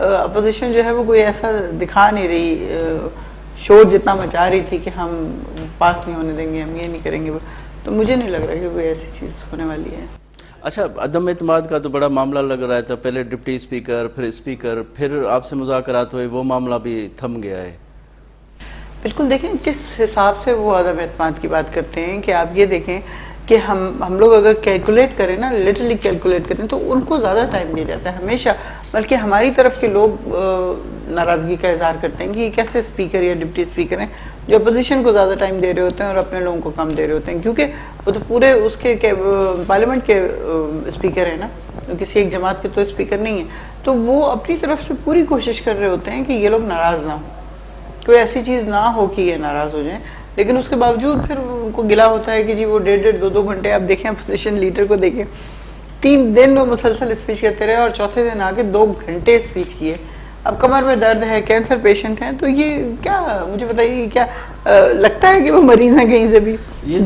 Opposition جو ہے وہ کوئی ایسا دکھا نہیں رہی، شور جتنا مچا رہی تھی کہ ہم پاس نہیں ہونے دیں گے، ہم یہ نہیں کریں گے، تو مجھے نہیں لگ رہا کہ کوئی ایسی چیز ہونے والی ہے۔ اچھا، عدم اعتماد کا تو بڑا معاملہ لگ رہا تھا، پہلے ڈپٹی اسپیکر، پھر اسپیکر، پھر آپ سے مذاکرات ہوئے، وہ معاملہ بھی تھم گیا ہے۔ بالکل، دیکھیں کس حساب سے وہ عدم اعتماد کی بات کرتے ہیں کہ آپ یہ دیکھیں کہ ہم لوگ اگر کیلکولیٹ کریں نا، لٹرلی کیلکولیٹ کریں تو ان کو زیادہ ٹائم دیا جاتا ہے ہمیشہ، بلکہ ہماری طرف کے لوگ ناراضگی کا اظہار کرتے ہیں کہ یہ کیسے اسپیکر یا ڈپٹی اسپیکر ہیں جو اپوزیشن کو زیادہ ٹائم دے رہے ہوتے ہیں اور اپنے لوگوں کو کم دے رہے ہوتے ہیں، کیونکہ وہ تو پورے اس کے پارلیمنٹ کے اسپیکر ہیں نا، کسی ایک جماعت کے تو اسپیکر نہیں ہیں، تو وہ اپنی طرف سے پوری کوشش کر رہے ہوتے ہیں کہ یہ لوگ ناراض نہ ہوں، کوئی ایسی چیز نہ ہو کہ یہ ناراض ہو جائیں، لیکن اس کے باوجود پھر ان کو گلا ہوتا ہے کہ جی وہ 1.5 گھنٹے آپ دیکھیں اپوزیشن لیڈر کو دیکھیں، 3 دن وہ مسلسل اسپیچ کرتے رہے اور چوتھے دن آ کے 2 گھنٹے اسپیچ کیے۔ اب کمر میں درد ہے، کینسر پیشنٹ ہیں، تو یہ کیا، مجھے بتائیے کیا لگتا ہے کہ وہ مریض ہیں کہیں سے بھی؟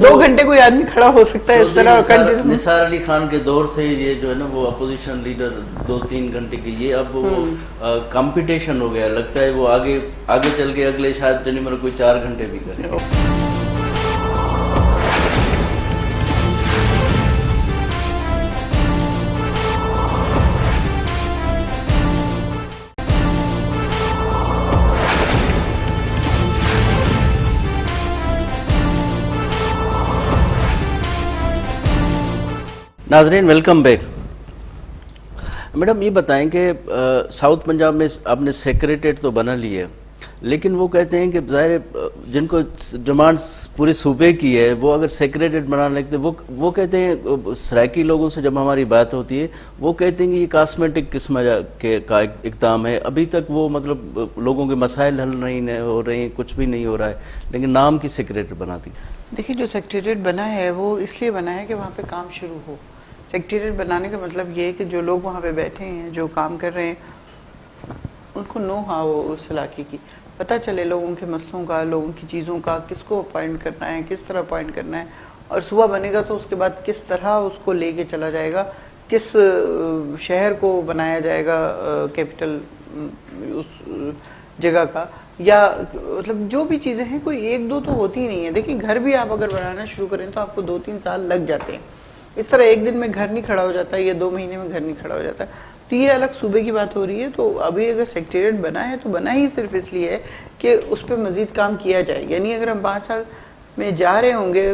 2 گھنٹے کوئی آدمی کھڑا ہو سکتا ہے اس طرح؟ نثار علی خان کے دور سے یہ جو ہے نا وہ اپوزیشن لیڈر 2-3 گھنٹے کی، یہ اب وہ کمپٹیشن ہو گیا، لگتا ہے وہ آگے چل کے اگلے شاید جنیمر کوئی 4 گھنٹے بھی کرے۔ ناظرین ویلکم بیک۔ میڈم یہ بتائیں کہ ساؤتھ پنجاب میں آپ نے سیکریٹریٹ تو بنا لی ہے، لیکن وہ کہتے ہیں کہ ظاہر جن کو ڈیمانڈس پورے صوبے کی ہے وہ اگر سیکریٹریٹ بنانے لگتے وہ کہتے ہیں، سرائکی لوگوں سے جب ہماری بات ہوتی ہے وہ کہتے ہیں کہ یہ کاسمیٹک قسم کا اقدام ہے، ابھی تک وہ مطلب لوگوں کے مسائل حل نہیں ہو رہے ہیں، کچھ بھی نہیں ہو رہا ہے، لیکن نام کی سیکریٹریٹ بنا دی۔ دیکھیں جو سیکریٹریٹ بنا ہے وہ اس لیے بنا ہے کہ وہاں پہ کام شروع ہو۔ سیکریٹریٹ بنانے کا مطلب یہ ہے کہ جو لوگ وہاں پہ بیٹھے ہیں، جو کام کر رہے ہیں، ان کو نو ہاؤ اس علاقے کی پتہ چلے، لوگوں کے مسئلوں کا، لوگوں کی چیزوں کا، کس کو اپوائنٹ کرنا ہے، کس طرح اپوائنٹ کرنا ہے، اور صبح بنے گا تو اس کے بعد کس طرح اس کو لے کے چلا جائے گا، کس شہر کو بنایا جائے گا کیپٹل اس جگہ کا، یا مطلب جو بھی چیزیں ہیں کوئی 1-2 تو ہوتی نہیں ہیں۔ دیکھیں گھر بھی آپ اگر بنانا شروع کریں تو آپ کو 2-3 سال لگ جاتے ہیں، اس طرح ایک دن میں گھر نہیں کھڑا ہو جاتا ہے یا 2 مہینے میں گھر نہیں کھڑا ہو جاتا ہے، تو یہ الگ صوبے کی بات ہو رہی ہے۔ تو ابھی اگر سیکریٹریٹ بنا ہے تو بنا ہی صرف اس لیے ہے کہ اس پہ مزید کام کیا جائے، یعنی اگر ہم 5 سال میں جا رہے ہوں گے،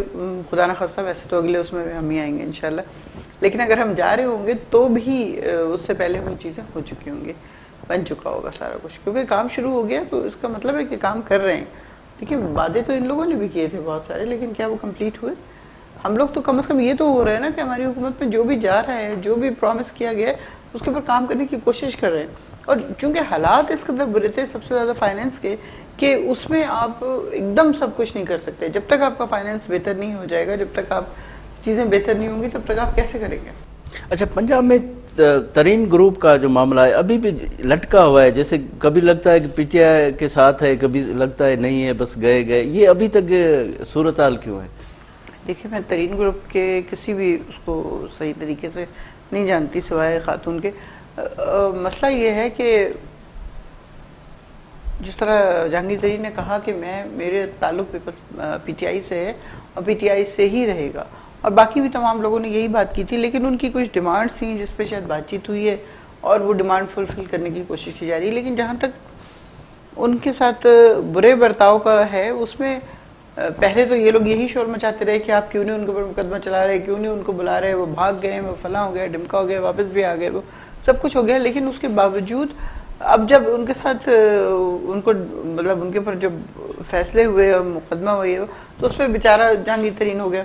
خدا نہ خواستہ ویسے تو اگلے اس میں ہم ہی آئیں گے انشاءاللہ، لیکن اگر ہم جا رہے ہوں گے تو بھی اس سے پہلے وہ چیزیں ہو چکی ہوں گی، بن چکا ہوگا سارا کچھ، کیونکہ کام شروع ہو گیا تو اس کا مطلب ہے کہ کام کر رہے ہیں۔ دیکھیں وعدے تو ان لوگوں نے بھی کیے تھے بہت سارے، لیکن کیا وہ کمپلیٹ ہوئے؟ ہم لوگ تو کم از کم یہ تو ہو رہا ہے نا کہ ہماری حکومت میں جو بھی جا رہا ہے، جو بھی پرومس کیا گیا ہے، اس کے اوپر کام کرنے کی کوشش کر رہے ہیں، اور چونکہ حالات اس قدر برے تھے سب سے زیادہ فائنینس کے، کہ اس میں آپ ایک دم سب کچھ نہیں کر سکتے، جب تک آپ کا فائنینس بہتر نہیں ہو جائے گا، جب تک آپ چیزیں بہتر نہیں ہوں گی، تب تک آپ کیسے کریں گے؟ اچھا، پنجاب میں ترین گروپ کا جو معاملہ ہے ابھی بھی لٹکا ہوا ہے، جیسے کبھی لگتا ہے کہ پی ٹی آئی کے ساتھ ہے، کبھی لگتا ہے نہیں ہے، بس گئے، یہ ابھی تک صورتحال کیوں ہے؟ دیکھیں میں ترین گروپ کے کسی بھی اس کو صحیح طریقے سے نہیں جانتی سوائے خاتون کے۔ مسئلہ یہ ہے کہ جس طرح جہانگیر ترین نے کہا کہ میرے تعلق پی ٹی آئی سے ہے اور پی ٹی آئی سے ہی رہے گا، اور باقی بھی تمام لوگوں نے یہی بات کی تھی، لیکن ان کی کچھ ڈیمانڈس تھیں جس پہ شاید بات چیت ہوئی ہے اور وہ ڈیمانڈ فلفل کرنے کی کوشش کی جا رہی ہے، لیکن جہاں تک ان کے ساتھ برے برتاؤ کا ہے، اس میں پہلے تو یہ لوگ یہی شور مچاتے رہے کہ آپ کیوں نہیں ان کے اوپر مقدمہ چلا رہے، کیوں نہیں ان کو بلا رہے، وہ بھاگ گئے، وہ فلاں ہو گیا، ڈمکا ہو گیا، واپس بھی آ گئے، وہ سب کچھ ہو گیا، لیکن اس کے باوجود اب جب ان کے ساتھ ان کو مطلب ان کے اوپر جب فیصلے ہوئے اور مقدمہ ہوئے تو اس پہ بیچارہ جہانگیر ترین ہو گیا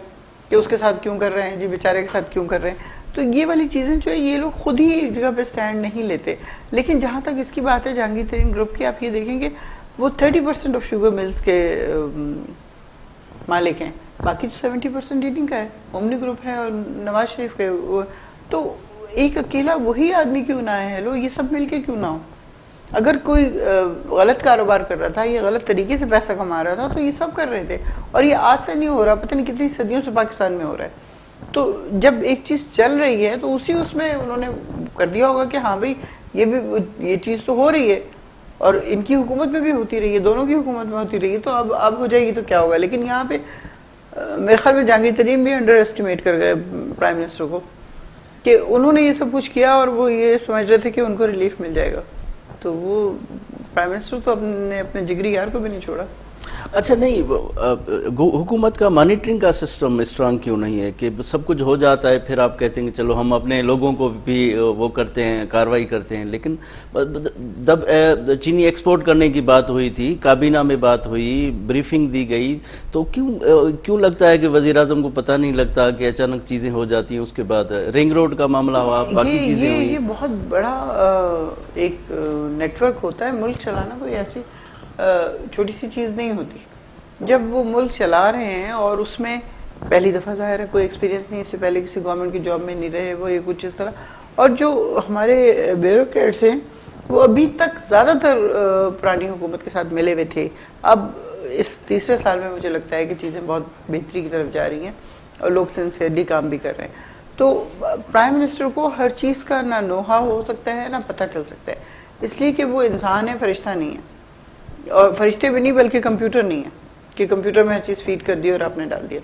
کہ اس کے ساتھ کیوں کر رہے ہیں جی، بیچارے کے ساتھ کیوں کر رہے ہیں۔ تو یہ والی چیزیں جو ہے یہ لوگ خود ہی ایک جگہ پہ سٹینڈ نہیں لیتے، لیکن جہاں تک اس کی بات ہے جہانگیر ترین گروپ کی، آپ یہ دیکھیں گے وہ 30% آف شوگر ملز کے مالک ہیں، باقی تو 70% ڈیلنگ کا ہے، اومنی گروپ ہے اور نواز شریف کے، تو ایک اکیلا وہی آدمی کیوں نہ ہے؟ لو یہ سب مل کے کیوں نہ ہو؟ اگر کوئی غلط کاروبار کر رہا تھا، یہ غلط طریقے سے پیسہ کما رہا تھا، تو یہ سب کر رہے تھے، اور یہ آج سے نہیں ہو رہا، پتہ نہیں کتنی صدیوں سے پاکستان میں ہو رہا ہے۔ تو جب ایک چیز چل رہی ہے تو اس میں انہوں نے کر دیا ہوگا کہ ہاں بھئی یہ بھی یہ چیز تو ہو رہی ہے اور ان کی حکومت میں بھی ہوتی رہی ہے, دونوں کی حکومت میں ہوتی رہی ہے, تو اب ہو جائے گی تو کیا ہوگا. لیکن یہاں پہ میرے خیال میں جہانگیر ترین بھی انڈر ایسٹیمیٹ کر گئے پرائم منسٹر کو, کہ انہوں نے یہ سب کچھ کیا اور وہ یہ سمجھ رہے تھے کہ ان کو ریلیف مل جائے گا, تو وہ پرائم منسٹر تو اپنے جگری یار کو بھی نہیں چھوڑا. اچھا نہیں, حکومت کا مانیٹرنگ کا سسٹم اسٹرانگ کیوں نہیں ہے کہ سب کچھ ہو جاتا ہے پھر آپ کہتے ہیں کہ چلو ہم اپنے لوگوں کو بھی وہ کرتے ہیں, کارروائی کرتے ہیں, لیکن جب چینی ایکسپورٹ کرنے کی بات ہوئی تھی, کابینہ میں بات ہوئی, بریفنگ دی گئی, تو کیوں لگتا ہے کہ وزیر اعظم کو پتہ نہیں لگتا کہ اچانک چیزیں ہو جاتی ہیں. اس کے بعد رنگ روڈ کا معاملہ ہوا, باقی چیزیں ہوئی. یہ بہت بڑا ایک نیٹ ورک ہوتا ہے, ملک چلانا کوئی ایسی چھوٹی سی چیز نہیں ہوتی. جب وہ ملک چلا رہے ہیں اور اس میں پہلی دفعہ ظاہر ہے کوئی ایکسپیرینس نہیں, اس سے پہلے کسی گورنمنٹ کی جاب میں نہیں رہے وہ, یہ کچھ اس طرح, اور جو ہمارے بیوروکریٹس ہیں وہ ابھی تک زیادہ تر پرانی حکومت کے ساتھ ملے ہوئے تھے. اب اس تیسرے سال میں مجھے لگتا ہے کہ چیزیں بہت بہتری کی طرف جا رہی ہیں اور لوگ سنسیئرلی کام بھی کر رہے ہیں. تو پرائم منسٹر کو ہر چیز کا نہ نوحہ ہو سکتا ہے نہ پتہ چل سکتا ہے, اس لیے کہ وہ انسان ہے, فرشتہ نہیں ہے, اور فرشتے بھی نہیں بلکہ کمپیوٹر نہیں ہے کہ کمپیوٹر میں ہر چیز فیڈ کر دی اور آپ نے ڈال دیا.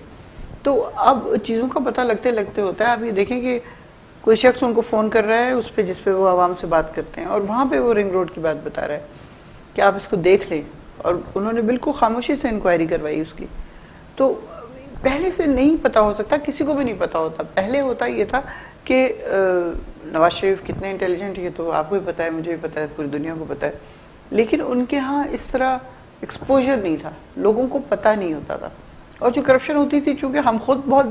تو اب چیزوں کا پتہ لگتے لگتے ہوتا ہے. آپ یہ دیکھیں کہ کوئی شخص ان کو فون کر رہا ہے اس پہ جس پہ وہ عوام سے بات کرتے ہیں, اور وہاں پہ وہ رنگ روڈ کی بات بتا رہا ہے کہ آپ اس کو دیکھ لیں, اور انہوں نے بالکل خاموشی سے انکوائری کروائی اس کی. تو پہلے سے نہیں پتا ہو سکتا, کسی کو بھی نہیں پتا ہوتا. پہلے ہوتا یہ تھا کہ نواز شریف کتنے انٹیلیجنٹ ہے تو آپ کو بھی پتا ہے, مجھے بھی پتا ہے, پوری دنیا کو پتا ہے, لیکن ان کے ہاں اس طرح ایکسپوجر نہیں تھا, لوگوں کو پتہ نہیں ہوتا تھا. اور جو کرپشن ہوتی تھی, چونکہ ہم خود بہت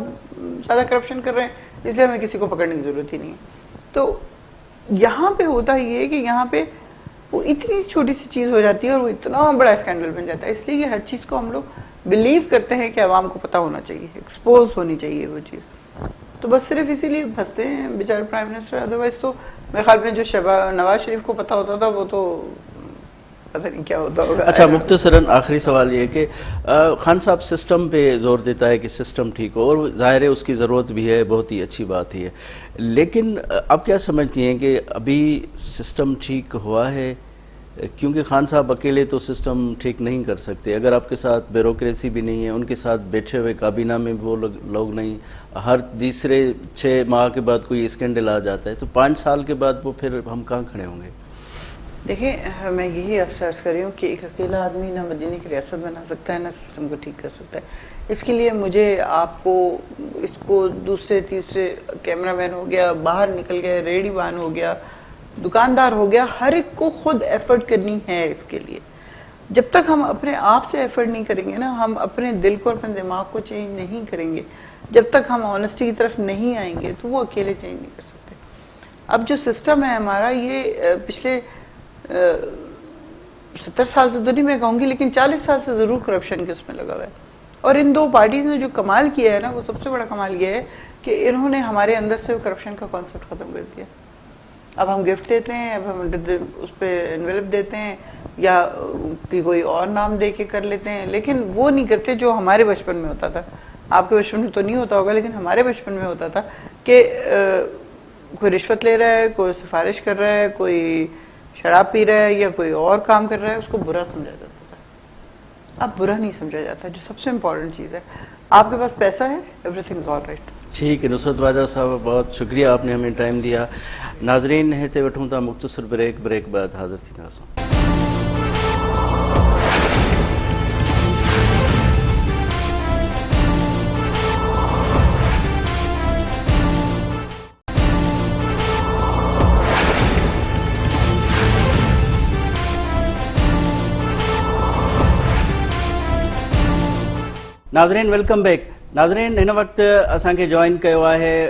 زیادہ کرپشن کر رہے ہیں اس لیے ہمیں کسی کو پکڑنے کی ضرورت ہی نہیں ہے. تو یہاں پہ ہوتا یہ ہے کہ یہاں پہ وہ اتنی چھوٹی سی چیز ہو جاتی ہے اور وہ اتنا بڑا اسکینڈل بن جاتا ہے, اس لیے کہ ہر چیز کو ہم لوگ بلیو کرتے ہیں کہ عوام کو پتہ ہونا چاہیے, ایکسپوز ہونی چاہیے وہ چیز. تو بس صرف اسی لیے پھنستے ہیں بیچارے پرائم منسٹر. ادروائز تو میرے خیال میں جو نواز شریف کو پتہ ہوتا تھا وہ تو پتہ نہیں کیا ہوتا ہوگا. اچھا مختصراً آخری سوال یہ کہ خان صاحب سسٹم پہ زور دیتا ہے کہ سسٹم ٹھیک ہو, اور ظاہر ہے اس کی ضرورت بھی ہے, بہت ہی اچھی بات ہی ہے, لیکن آپ کیا سمجھتی ہیں کہ ابھی سسٹم ٹھیک ہوا ہے؟ کیونکہ خان صاحب اکیلے تو سسٹم ٹھیک نہیں کر سکتے. اگر آپ کے ساتھ بیوروکریسی بھی نہیں ہے, ان کے ساتھ بیٹھے ہوئے کابینہ میں وہ لوگ نہیں, ہر تیسرے 6 ماہ کے بعد کوئی اسکینڈل آ جاتا ہے, تو 5 سال کے بعد وہ پھر ہم کہاں کھڑے ہوں گے؟ دیکھیں میں یہی افسوس کر رہی ہوں کہ ایک اکیلا آدمی نہ مدینہ کی ریاست بنا سکتا ہے نہ سسٹم کو ٹھیک کر سکتا ہے. اس کے لیے مجھے آپ کو اس کو دوسرے تیسرے کیمرہ مین ہو گیا, باہر نکل گیا, ریڈی وان ہو گیا, دکاندار ہو گیا, ہر ایک کو خود ایفرٹ کرنی ہے اس کے لیے. جب تک ہم اپنے آپ سے ایفرٹ نہیں کریں گے نا, ہم اپنے دل کو اور اپنے دماغ کو چینج نہیں کریں گے, جب تک ہم آنیسٹی کی طرف نہیں آئیں گے تو وہ اکیلے چینج نہیں کر سکتے. اب جو سسٹم ہے ہمارا یہ پچھلے 70 سال سے تو نہیں میں کہوں گی, لیکن 40 سال سے ضرور کرپشن کے اس میں لگا ہوا ہے. اور ان دو پارٹیز نے جو کمال کیا ہے نا, وہ سب سے بڑا کمال یہ ہے کہ انہوں نے ہمارے اندر سے کرپشن کا کانسیپٹ ختم کر دیا. اب ہم گفٹ دیتے ہیں, اب ہم اس پہ انویلپ دیتے ہیں یا کوئی اور نام دے کے کر لیتے ہیں, لیکن وہ نہیں کرتے جو ہمارے بچپن میں ہوتا تھا. آپ کے بچپن میں تو نہیں ہوتا ہوگا, لیکن ہمارے بچپن میں ہوتا تھا کہ کوئی رشوت لے رہا ہے, کوئی سفارش کر رہا ہے, کوئی شراب پی رہا ہے یا کوئی اور کام کر رہا ہے, اس کو برا سمجھا جاتا تھا. اب برا نہیں سمجھا جاتا, جو سب سے امپورٹنٹ چیز ہے. آپ کے پاس پیسہ ہے, every thing is all right. ٹھیک ہے نصرت واجہ صاحب, بہت شکریہ آپ نے ہمیں ٹائم دیا. ناظرین ہتے وٹھوں تا مختصر بریک بعد حاضر تھی ناسوں. ناظرین ویلکم بیک. ناظرین ہن وقت اساں کے جوائن کیو ہے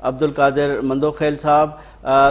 عبدالقادر مندوخیل صاحب.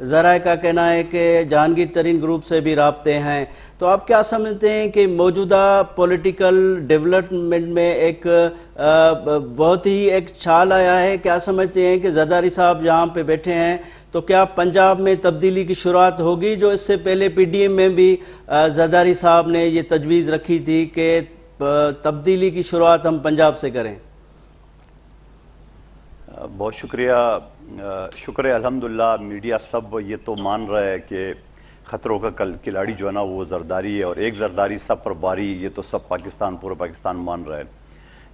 ذرائع کا کہنا ہے کہ جہانگیر ترین گروپ سے بھی رابطے ہیں، تو آپ کیا سمجھتے ہیں کہ موجودہ پولیٹیکل ڈیولپمنٹ میں ایک بہت ہی ایک چھال آیا ہے؟ کیا سمجھتے ہیں کہ زرداری صاحب جہاں پہ بیٹھے ہیں تو کیا پنجاب میں تبدیلی کی شروعات ہوگی؟ جو اس سے پہلے پی ڈی ایم میں بھی زرداری صاحب نے یہ تجویز رکھی تھی کہ تبدیلی کی شروعات ہم پنجاب سے کریں۔ بہت شکر ہے الحمدللہ میڈیا سب یہ تو مان رہا ہے کہ خطروں کا کھلاڑی جو ہے نا وہ زرداری ہے، اور ایک زرداری سب پر باری، یہ تو سب پاکستان پورا پاکستان مان رہا ہے۔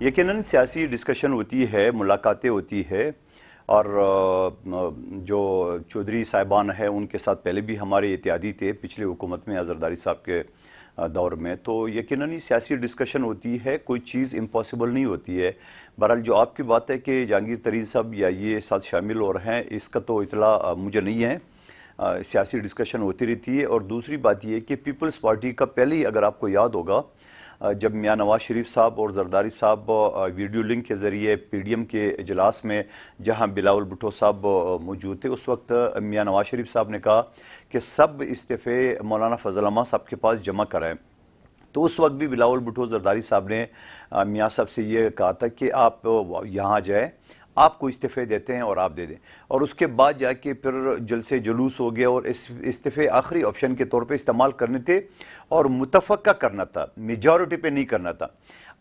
یقیناً سیاسی ڈسکشن ہوتی ہے، ملاقاتیں ہوتی ہے، اور جو چودھری صاحبان ہیں ان کے ساتھ پہلے بھی ہمارے اتحادی تھے پچھلے حکومت میں زرداری صاحب کے دور میں، تو یقیناً سیاسی ڈسکشن ہوتی ہے، کوئی چیز امپاسبل نہیں ہوتی ہے۔ بہرحال جو آپ کی بات ہے کہ جہانگیر ترین صاحب یا یہ ساتھ شامل ہو رہے ہیں، اس کا تو اطلاع مجھے نہیں ہے۔ سیاسی ڈسکشن ہوتی رہتی ہے۔ اور دوسری بات یہ کہ پیپلز پارٹی کا پہلے ہی اگر آپ کو یاد ہوگا جب میاں نواز شریف صاحب اور زرداری صاحب ویڈیو لنک کے ذریعے پی ڈی ایم کے اجلاس میں جہاں بلاول بھٹو صاحب موجود تھے، اس وقت میاں نواز شریف صاحب نے کہا کہ سب استعفے مولانا فضل الرحمن صاحب کے پاس جمع کرائیں، تو اس وقت بھی بلاول بھٹو زرداری صاحب نے میاں صاحب سے یہ کہا تھا کہ آپ یہاں جائیں، آپ کو استعفے دیتے ہیں اور آپ دے دیں، اور اس کے بعد جا کے پھر جلسے جلوس ہو گیا، اور استعفے آخری آپشن کے طور پہ استعمال کرنے تھے اور متفقہ کرنا تھا، میجورٹی پہ نہیں کرنا تھا۔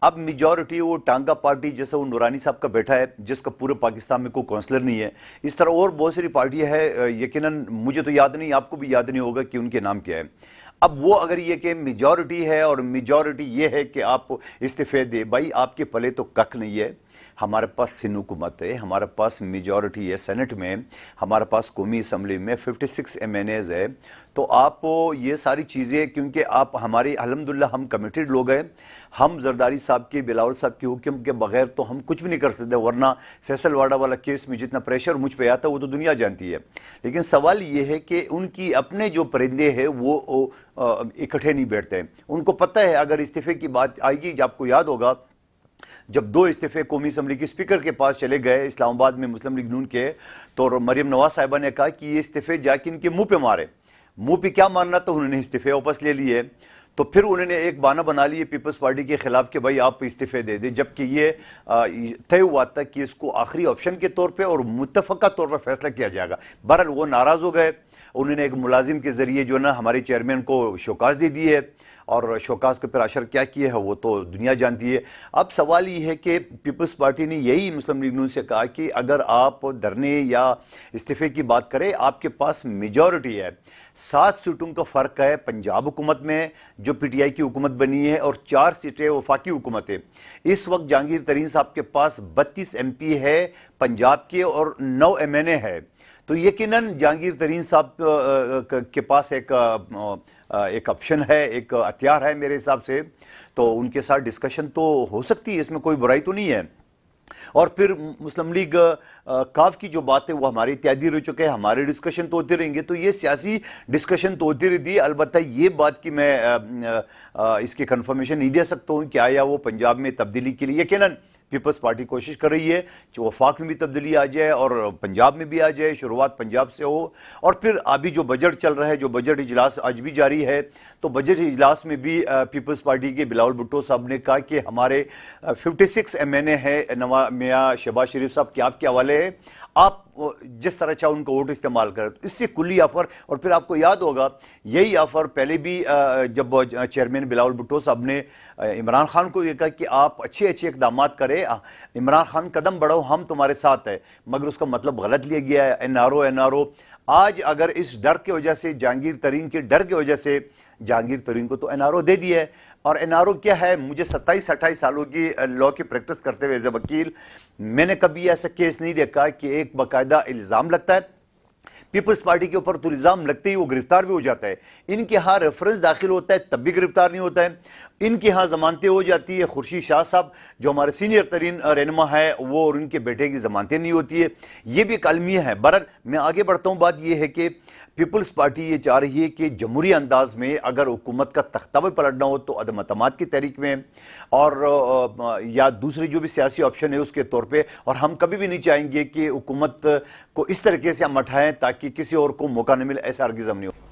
اب میجورٹی وہ ٹانگا پارٹی جیسا وہ نورانی صاحب کا بیٹھا ہے جس کا پورے پاکستان میں کوئی کونسلر نہیں ہے، اس طرح اور بہت ساری پارٹیاں ہیں، یقیناً مجھے تو یاد نہیں، آپ کو بھی یاد نہیں ہوگا کہ ان کے نام کیا ہے۔ اب وہ اگر یہ کہ میجورٹی ہے اور میجورٹی یہ ہے کہ آپ استعفے دے، بھائی آپ کے پلے تو ککھ نہیں ہے۔ ہمارے پاس سندھ حکومت ہے، ہمارے پاس میجورٹی ہے سینٹ میں، ہمارے پاس قومی اسمبلی میں 56 ایم این ایز ہے، تو آپ یہ ساری چیزیں، کیونکہ آپ ہماری الحمدللہ ہم کمیٹیڈ لوگ ہیں، ہم زرداری صاحب کے بلاول صاحب کے حکم کے بغیر تو ہم کچھ بھی نہیں کر سکتے، ورنہ فیصل واڑہ والا کیس میں جتنا پریشر مجھ پہ آتا ہے وہ تو دنیا جانتی ہے۔ لیکن سوال یہ ہے کہ ان کی اپنے جو پرندے ہیں وہ اکٹھے نہیں بیٹھتے ہیں، ان کو پتہ ہے اگر استعفے کی بات آئے گی، آپ کو یاد ہوگا جب 2 استعفے قومی اسمبلی کے اسپیکر کے پاس چلے گئے اسلام آباد میں مسلم لیگ نون کے، تو مریم نواز صاحبہ نے کہا کہ یہ استعفے جا کے ان کے منہ پہ مارے، منہ پہ کیا مارنا، تو انہوں نے استعفے واپس لے لیے، تو پھر انہوں نے ایک بہانہ بنا لیے پیپلز پارٹی کے خلاف کہ بھائی آپ استعفے دے دیں، جبکہ یہ طے ہوا تھا کہ اس کو آخری آپشن کے طور پہ اور متفقہ طور پر فیصلہ کیا جائے گا۔ بہرحال وہ ناراض ہو گئے، انہوں نے ایک ملازم کے ذریعے جو ہے نا ہمارے چیئرمین کو شوکاز دے دی ہے، اور شوکاز کے پھر اشر کیا کیے ہے وہ تو دنیا جانتی ہے۔ اب سوال یہ ہے کہ پیپلز پارٹی نے یہی مسلم لیگ نون سے کہا کہ اگر آپ دھرنے یا استعفے کی بات کریں، آپ کے پاس میجورٹی ہے، 7 سیٹوں کا فرق ہے پنجاب حکومت میں جو پی ٹی آئی کی حکومت بنی ہے، اور 4 سیٹیں وفاقی حکومت ہے۔ اس وقت جہانگیر ترین صاحب کے پاس 32 ایم پی ہے پنجاب کے اور 9 ایم این اے ہے، تو یقیناً جہانگیر ترین صاحب کے پاس ایک آپشن ہے، ایک ہتھیار ہے میرے حساب سے، تو ان کے ساتھ ڈسکشن تو ہو سکتی ہے، اس میں کوئی برائی تو نہیں ہے۔ اور پھر مسلم لیگ کاف کی جو بات ہے وہ ہماری اتحادی رہ چکے ہیں، ہمارے ڈسکشن تو ہوتے رہیں گے، تو یہ سیاسی ڈسکشن تو ہوتی رہتی ہے۔ البتہ یہ بات کہ میں اس کی کنفرمیشن نہیں دے سکتا ہوں کہ آیا وہ پنجاب میں تبدیلی کے لیے، یقیناً پیپلز پارٹی کوشش کر رہی ہے کہ وفاق میں بھی تبدیلی آ جائے اور پنجاب میں بھی آ جائے، شروعات پنجاب سے ہو، اور پھر ابھی جو بجٹ چل رہا ہے، جو بجٹ اجلاس آج بھی جاری ہے، تو بجٹ اجلاس میں بھی پیپلز پارٹی کے بلاول بھٹو صاحب نے کہا کہ ہمارے 56 ایم این اے ہے میاں شہباز شریف صاحب کے آپ کے حوالے ہے، آپ جس طرح چاہو ان کو ووٹ استعمال کریں، اس سے کلی آفر۔ اور پھر آپ کو یاد ہوگا یہی آفر پہلے بھی جب چیئرمین بلاول بھٹو صاحب نے عمران خان کو یہ کہا کہ آپ اچھے اقدامات کریں، عمران خان قدم بڑھاؤ، ہم تمہارے ساتھ ہیں، مگر اس کا مطلب غلط لیا گیا ہے، این آر او۔ آج اگر اس ڈر کی وجہ سے، جہانگیر ترین کے ڈر کی وجہ سے، جہانگیر ترین کو تو این آر او دے دیا ہے، اور این آر او کیا ہے؟ مجھے 27-28 سالوں کی لاء کی پریکٹس کرتے ہوئے ایز اے وکیل میں نے کبھی ایسا کیس نہیں دیکھا کہ ایک باقاعدہ الزام لگتا ہے، پیپلز پارٹی کے اوپر تو الزام لگتے ہی وہ گرفتار بھی ہو جاتا ہے، ان کے ہاں ریفرنس داخل ہوتا ہے تب بھی گرفتار نہیں ہوتا ہے۔ ان کے ہاں ضمانتیں ہو جاتی ہے. خورشید شاہ صاحب جو ہمارے سینئر ترین رہنما ہے وہ اور ان کے بیٹے کی ضمانتیں نہیں ہوتی ہے. یہ بھی ایک المیہ ہے. بہرحال میں آگے بڑھتا ہوں. بات یہ ہے کہ پیپلز پارٹی یہ چاہ رہی ہے کہ جمہوری انداز میں اگر حکومت کا تختہ بھی پلٹنا ہو تو عدم اعتماد کی تحریک میں اور یا دوسری جو بھی سیاسی آپشن ہے اس کے طور پہ. اور ہم کبھی بھی نہیں چاہیں گے کہ حکومت کو اس طریقے سے ہم اٹھائیں تاکہ کسی اور کو موقع نہ ملے. ایسا ہرگز ہم نہیں ہو.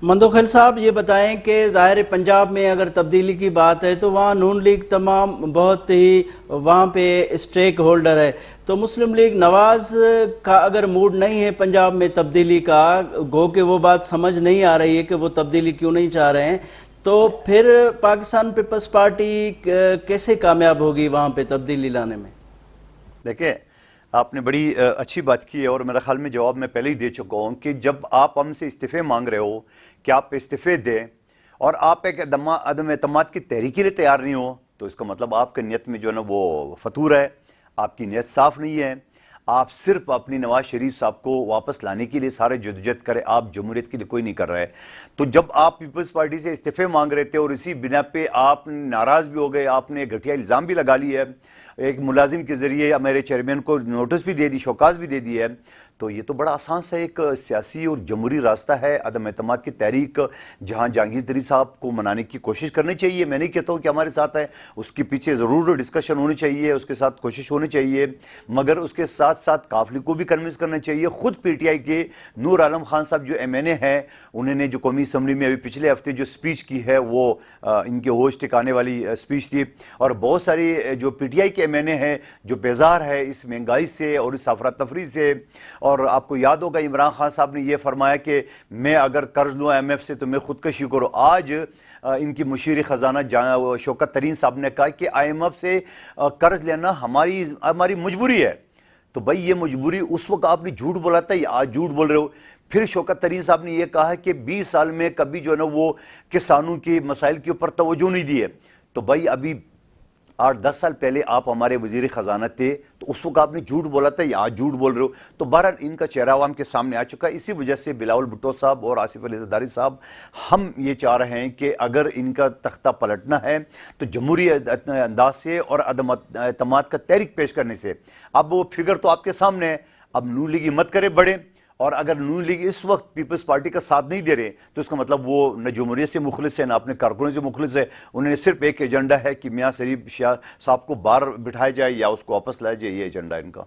مندوخیل صاحب یہ بتائیں کہ ظاہر پنجاب میں اگر تبدیلی کی بات ہے تو وہاں نون لیگ تمام بہت ہی وہاں پہ اسٹیک ہولڈر ہے. تو مسلم لیگ نواز کا اگر موڈ نہیں ہے پنجاب میں تبدیلی کا، گو کہ وہ بات سمجھ نہیں آ رہی ہے کہ وہ تبدیلی کیوں نہیں چاہ رہے ہیں، تو پھر پاکستان پیپلز پارٹی کیسے کامیاب ہوگی وہاں پہ تبدیلی لانے میں؟ دیکھیں آپ نے بڑی اچھی بات کی ہے اور میرا خیال میں جواب میں پہلے ہی دے چکا ہوں کہ جب آپ ہم سے استعفے مانگ رہے ہو کہ آپ استعفے دیں اور آپ ایک عدم اعتماد کی تحریک کے لیے تیار نہیں ہو تو اس کا مطلب آپ کی نیت میں جو ہے نا وہ فطور ہے. آپ کی نیت صاف نہیں ہے. آپ صرف اپنی نواز شریف صاحب کو واپس لانے کے لیے سارے جدوجہد کرے، آپ جمہوریت کے لیے کوئی نہیں کر رہے. تو جب آپ پیپلز پارٹی سے استعفے مانگ رہے تھے اور اسی بنا پہ آپ ناراض بھی ہو گئے، آپ نے گھٹیا الزام بھی لگا لی ہے، ایک ملازم کے ذریعے میرے چیئرمین کو نوٹس بھی دے دی، شوکاز بھی دے دی ہے، تو یہ تو بڑا آسان سا ایک سیاسی اور جمہوری راستہ ہے. عدم اعتماد کی تحریک جہاں جہانگیر تری صاحب کو منانے کی کوشش کرنی چاہیے. میں نہیں کہتا ہوں کہ ہمارے ساتھ ہے، اس کے پیچھے ضرور ڈسکشن ہونی چاہیے، اس کے ساتھ کوشش ہونی چاہیے، مگر اس کے ساتھ ساتھ قافلے کو بھی کنونس کرنا چاہیے. خود پی ٹی آئی کے نور عالم خان صاحب جو ایم این اے ہیں، انہوں نے جو قومی اسمبلی میں ابھی پچھلے ہفتے جو سپیچ کی ہے وہ ان کے ہوش ٹکانے والی سپیچ تھی. اور بہت ساری جو پی ٹی آئی کے ایم این اے ہیں جو بیزار ہے اس مہنگائی سے اور اس افراتفری سے. اور آپ کو یاد ہوگا عمران خان صاحب نے یہ فرمایا کہ میں اگر قرض لوں ایم ایف سے تو میں خودکشی کروں. آج ان کی مشیر خزانہ شوکت ترین صاحب نے کہا کہ آئی ایم ایف سے قرض لینا ہماری مجبوری ہے. تو بھائی یہ مجبوری اس وقت آپ نے جھوٹ بولا تھا یا آج جھوٹ بول رہے ہو؟ پھر شوکت ترین صاحب نے یہ کہا کہ 20 سال میں کبھی جو ہے نا وہ کسانوں کے مسائل کے اوپر توجہ نہیں دی ہے. تو بھائی ابھی 8-10 سال پہلے آپ ہمارے وزیر خزانہ تھے تو اس وقت آپ نے جھوٹ بولا تھا یا آج جھوٹ بول رہے ہو؟ تو بہرحال ان کا چہرہ عوام کے سامنے آ چکا ہے. اسی وجہ سے بلاول بھٹو صاحب اور آصف علی زرداری صاحب ہم یہ چاہ رہے ہیں کہ اگر ان کا تختہ پلٹنا ہے تو جمہوری انداز سے اور عدم اعتماد کا تحریک پیش کرنے سے. اب وہ فگر تو آپ کے سامنے ہے. اب نون لیگ ہمت کرے بڑھے، اور اگر نون لیگ اس وقت پیپلز پارٹی کا ساتھ نہیں دے رہے تو اس کا مطلب وہ نہ جمہوریت سے مخلص ہے نہ اپنے کارکنوں سے مخلص ہے. انہوں نے صرف ایک ایجنڈا ہے کہ میاں شریف شاہ صاحب کو باہر بٹھایا جائے یا اس کو واپس لایا جائے. یہ ایجنڈا ہے ان کا.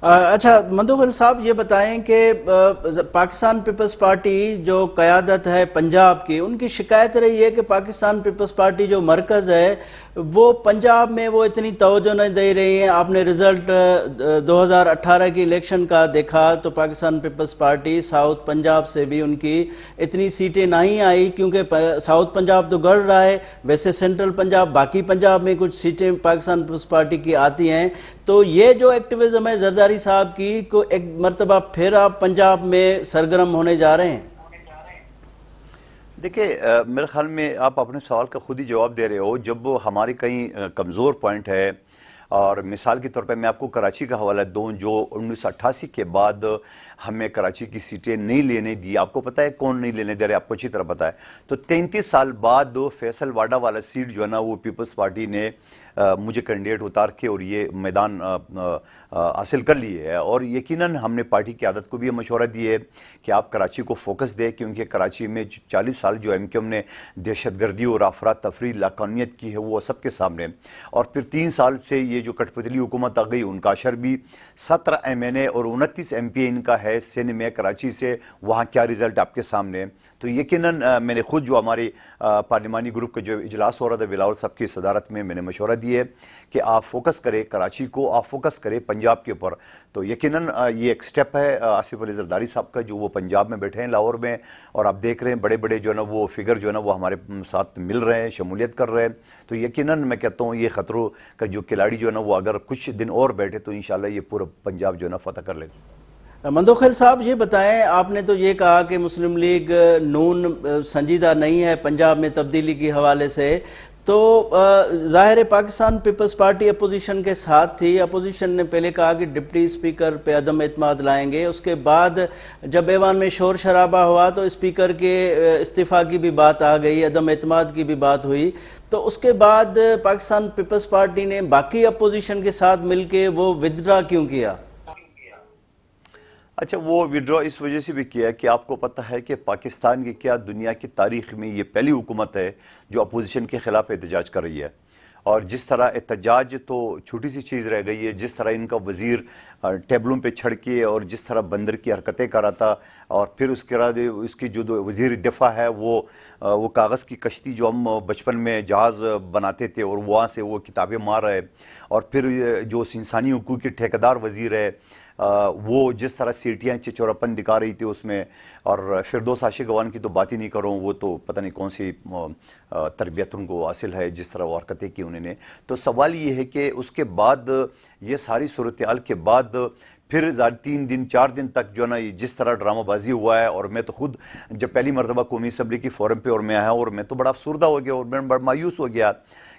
اچھا مندوخیل صاحب یہ بتائیں کہ پاکستان پیپلز پارٹی جو قیادت ہے پنجاب کی، ان کی شکایت رہی ہے کہ پاکستان پیپلز پارٹی جو مرکز ہے وہ پنجاب میں وہ اتنی توجہ نہیں دے رہی ہیں. آپ نے رزلٹ 2018 کی الیکشن کا دیکھا تو Pakistan Peoples Party South Punjab سے بھی ان کی اتنی سیٹیں نہیں آئی کیونکہ ساؤتھ پنجاب تو گڑ رہا ہے. ویسے سینٹرل پنجاب، باقی پنجاب میں کچھ سیٹیں پاکستان پیپلز پارٹی کی آتی ہیں. تو یہ جو ایکٹیویزم ہے زرداری صاحب کی کو ایک مرتبہ پھر آپ پنجاب میں سرگرم ہونے جا رہے ہیں؟ دیکھیں میرے خیال میں آپ اپنے سوال کا خود ہی جواب دے رہے ہو. جب ہماری کہیں کمزور پوائنٹ ہے، اور مثال کے طور پہ میں آپ کو کراچی کا حوالہ دوں جو 1988 کے بعد ہمیں کراچی کی سیٹیں نہیں لینے دی. آپ کو پتہ ہے کون نہیں لینے دے رہے؟ آپ کو اچھی طرح پتہ ہے. تو 33 سال بعد فیصل واڈا والا سیٹ جو ہے نا وہ پیپلز پارٹی نے مجھے کینڈیڈیٹ اتار کے اور یہ میدان حاصل کر لیے ہے. اور یقیناً ہم نے پارٹی کی عادت کو بھی مشورہ دی ہے کہ آپ کراچی کو فوکس دیں، کیونکہ کراچی میں 40 سال جو ایم کیو ایم نے دہشت گردی اور افراتفری لاقانونیت کی ہے وہ سب کے سامنے. اور پھر 3 سال سے یہ جو کٹ پتلی حکومت آ گئی، ان کا اشر بھی 17 ایم این اے اور 29 ایم پی ان کا ہے سندھ میں کراچی سے. وہاں کیا رزلٹ آپ کے سامنے. تو یقیناً میں نے خود جو ہمارے پارلیمانی گروپ کا جو اجلاس ہو رہا تھا بلاول صاحب کی صدارت میں نے مشورہ دی ہے کہ آپ فوکس کریں کراچی کو، آپ فوکس کریں پنجاب کے اوپر. تو یقیناً یہ ایک سٹیپ ہے آصف علی زرداری صاحب کا جو وہ پنجاب میں بیٹھے ہیں لاہور میں، اور آپ دیکھ رہے ہیں بڑے بڑے جو ہے نا وہ فگر جو ہے نا وہ ہمارے ساتھ مل رہے ہیں، شمولیت کر رہے ہیں. تو یقیناً میں کہتا ہوں یہ خطروں کا جو کھلاڑی جو ہے نا وہ اگر کچھ دن اور بیٹھے تو انشاءاللہ یہ پورا پنجاب جو ہے نا فتح کر لے گا. مندوخیل صاحب یہ بتائیں، آپ نے تو یہ کہا کہ مسلم لیگ نون سنجیدہ نہیں ہے پنجاب میں تبدیلی کے حوالے سے، تو ظاہر ہے پاکستان پیپلز پارٹی اپوزیشن کے ساتھ تھی. اپوزیشن نے پہلے کہا کہ ڈپٹی اسپیکر پہ عدم اعتماد لائیں گے. اس کے بعد جب ایوان میں شور شرابہ ہوا تو اسپیکر کے استعفیٰ کی بھی بات آ گئی, عدم اعتماد کی بھی بات ہوئی. تو اس کے بعد پاکستان پیپلز پارٹی نے باقی اپوزیشن کے ساتھ مل کے وہ ودرا کیوں کیا؟ اچھا, وہ وڈرا اس وجہ سے بھی کیا کہ آپ کو پتہ ہے کہ پاکستان کی کیا دنیا کی تاریخ میں یہ پہلی حکومت ہے جو اپوزیشن کے خلاف احتجاج کر رہی ہے. اور جس طرح احتجاج تو چھوٹی سی چیز رہ گئی ہے, جس طرح ان کا وزیر ٹیبلوں پہ چھڑ کے اور جس طرح بندر کی حرکتیں کر رہا تھا, اور پھر اس کے بعد اس کی جو وزیر دفاع ہے وہ کاغذ کی کشتی جو ہم بچپن میں جہاز بناتے تھے اور وہاں سے وہ کتابیں مار رہے, اور پھر جو انسانی حقوق کے ٹھیکیدار وزیر ہے وہ جس طرح سیٹیاں چچوراپن دکھا رہی تھی اس میں, اور فردوس عاشق اوان کی تو بات ہی نہیں کروں, وہ تو پتہ نہیں کون سی تربیت ان کو حاصل ہے جس طرح وہ حرکتیں کی انہوں نے. تو سوال یہ ہے کہ اس کے بعد یہ ساری صورتحال کے بعد پھر 3 دن 4 دن تک جو ہے نا جس طرح ڈرامہ بازی ہوا ہے, اور میں تو خود جب پہلی مرتبہ قومی اسمبلی کی فورم پہ اور میں آیا اور میں تو بڑا افسردہ ہو گیا اور میں بڑا مایوس ہو گیا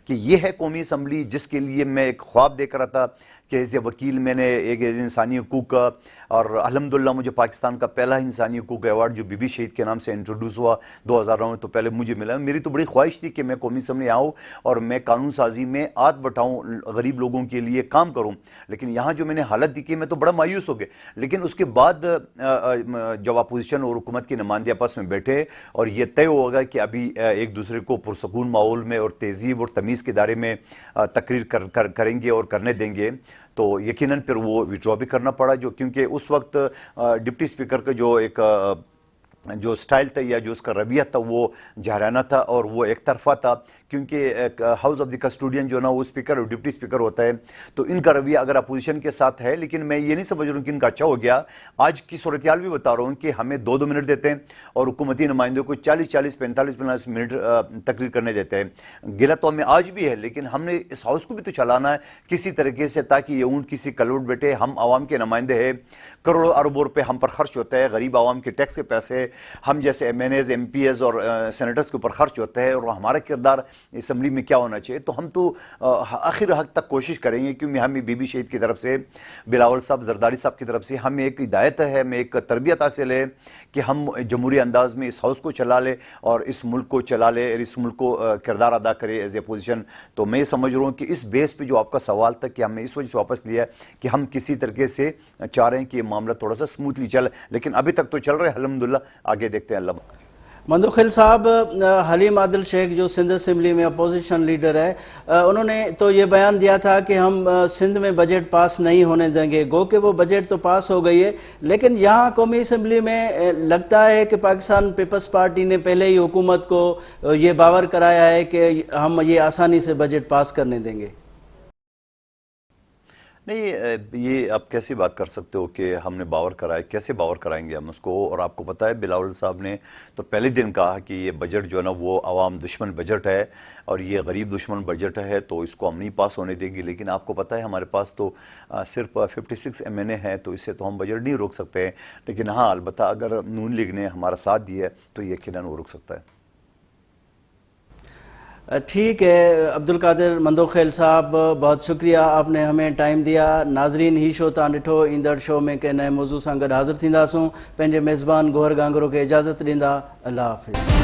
کہ یہ ہے قومی اسمبلی جس کے لیے میں ایک خواب دیکھ رہا تھا کہ ایز اے وکیل میں نے ایک انسانی حقوق کا, اور الحمدللہ مجھے پاکستان کا پہلا انسانی حقوق ایوارڈ جو بی بی شہید کے نام سے انٹروڈیوس ہوا 2009 میں, تو پہلے مجھے ملا. میری تو بڑی خواہش تھی کہ میں قومی اسمبلی آؤں اور میں قانون سازی میں ہاتھ بٹھاؤں, غریب لوگوں کے لیے کام کروں. لیکن یہاں جو میں نے حالت دیکھی میں تو بڑا مایوس ہو گیا. لیکن اس کے بعد جب اپوزیشن اور حکومت کے نمائندے آپس میں بیٹھے اور یہ طے ہوگا کہ ابھی ایک دوسرے کو پرسکون ماحول میں اور تہذیب اور تمیز کے دائرے میں تقریر کریں گے اور کرنے دیں گے, تو یقیناً پھر وہ وڈرا بھی کرنا پڑا. جو کیونکہ اس وقت ڈپٹی اسپیکر کا جو سٹائل تھا یا جو اس کا رویہ تھا وہ جہرانہ تھا اور وہ ایک طرفہ تھا, کیونکہ ہاؤس آف دی کسٹوڈین جو نا وہ اسپیکر اور ڈپٹی اسپیکر ہوتا ہے, تو ان کا رویہ اگر اپوزیشن کے ساتھ ہے. لیکن میں یہ نہیں سمجھ رہا ہوں کہ ان کا اچھا ہو گیا. آج کی صورتحال بھی بتا رہا ہوں کہ ہمیں 2 منٹ دیتے ہیں اور حکومتی نمائندوں کو 45 منٹ تقریر کرنے دیتے ہیں. گلا تو ہمیں آج بھی ہے, لیکن ہم نے اس ہاؤس کو بھی تو چلانا ہے کسی طریقے سے تاکہ یہ اونٹ کسی کلوٹ بیٹھے. ہم عوام کے نمائندے ہیں, کروڑوں اربوں روپے ہم پر خرچ ہوتا ہے, غریب عوام کے ٹیکس کے پیسے ہم جیسے M N As M P As اور سینیٹرز کے اوپر خرچ ہوتا ہے, اور ہمارا کردار اسمبلی میں کیا ہونا چاہیے. تو ہم تو آخر حق تک کوشش کریں گے, کیونکہ ہمیں بی بی شہید کی طرف سے, بلاول صاحب زرداری صاحب کی طرف سے ہمیں ایک ہدایت ہے, ہمیں ایک تربیت حاصل ہے کہ ہم جمہوری انداز میں اس ہاؤس کو چلا لے اور اس ملک کو چلا لے اور اس ملک کو کردار ادا کرے ایز اے اپوزیشن. تو میں یہ سمجھ رہا ہوں کہ اس بیس پہ جو آپ کا سوال تھا کہ ہم نے اس وجہ سے واپس لیا ہے کہ ہم کسی طریقے سے چاہ رہے ہیں کہ یہ معاملہ تھوڑا سا سموتھلی چلے, لیکن ابھی تک تو چل رہا ہے الحمدللہ. آگے دیکھتے ہیں. اللہ مندوخیل صاحب, حلیم عادل شیخ جو سندھ اسمبلی میں اپوزیشن لیڈر ہے, انہوں نے تو یہ بیان دیا تھا کہ ہم سندھ میں بجٹ پاس نہیں ہونے دیں گے. گو کہ وہ بجٹ تو پاس ہو گئی ہے, لیکن یہاں قومی اسمبلی میں لگتا ہے کہ پاکستان پیپلز پارٹی نے پہلے ہی حکومت کو یہ باور کرایا ہے کہ ہم یہ آسانی سے بجٹ پاس کرنے دیں گے. نہیں, یہ آپ کیسی بات کر سکتے ہو کہ ہم نے باور کرائے؟ کیسے باور کرائیں گے ہم اس کو؟ اور آپ کو پتہ ہے بلاول صاحب نے تو پہلے دن کہا کہ یہ بجٹ جو ہے نا وہ عوام دشمن بجٹ ہے اور یہ غریب دشمن بجٹ ہے, تو اس کو ہم نہیں پاس ہونے دیں گے. لیکن آپ کو پتہ ہے ہمارے پاس تو صرف 56 MNA ہیں, تو اس سے تو ہم بجٹ نہیں روک سکتے ہیں. لیکن ہاں, البتہ اگر نون لیگ نے ہمارا ساتھ دیا ہے تو یقیناً وہ روک سکتا ہے. ٹھیک ہے عبدالقادر مندوخیل صاحب, بہت شکریہ, آپ نے ہمیں ٹائم دیا. ناظرین, ہی شو تاں ڈٹھو, ایندڑ شو میں کے نئے موضوع سان گڈ حاضر تھینداسوں. پنجے میزبان گوہر گانگرو کے اجازت ڈیندا. اللہ حافظ.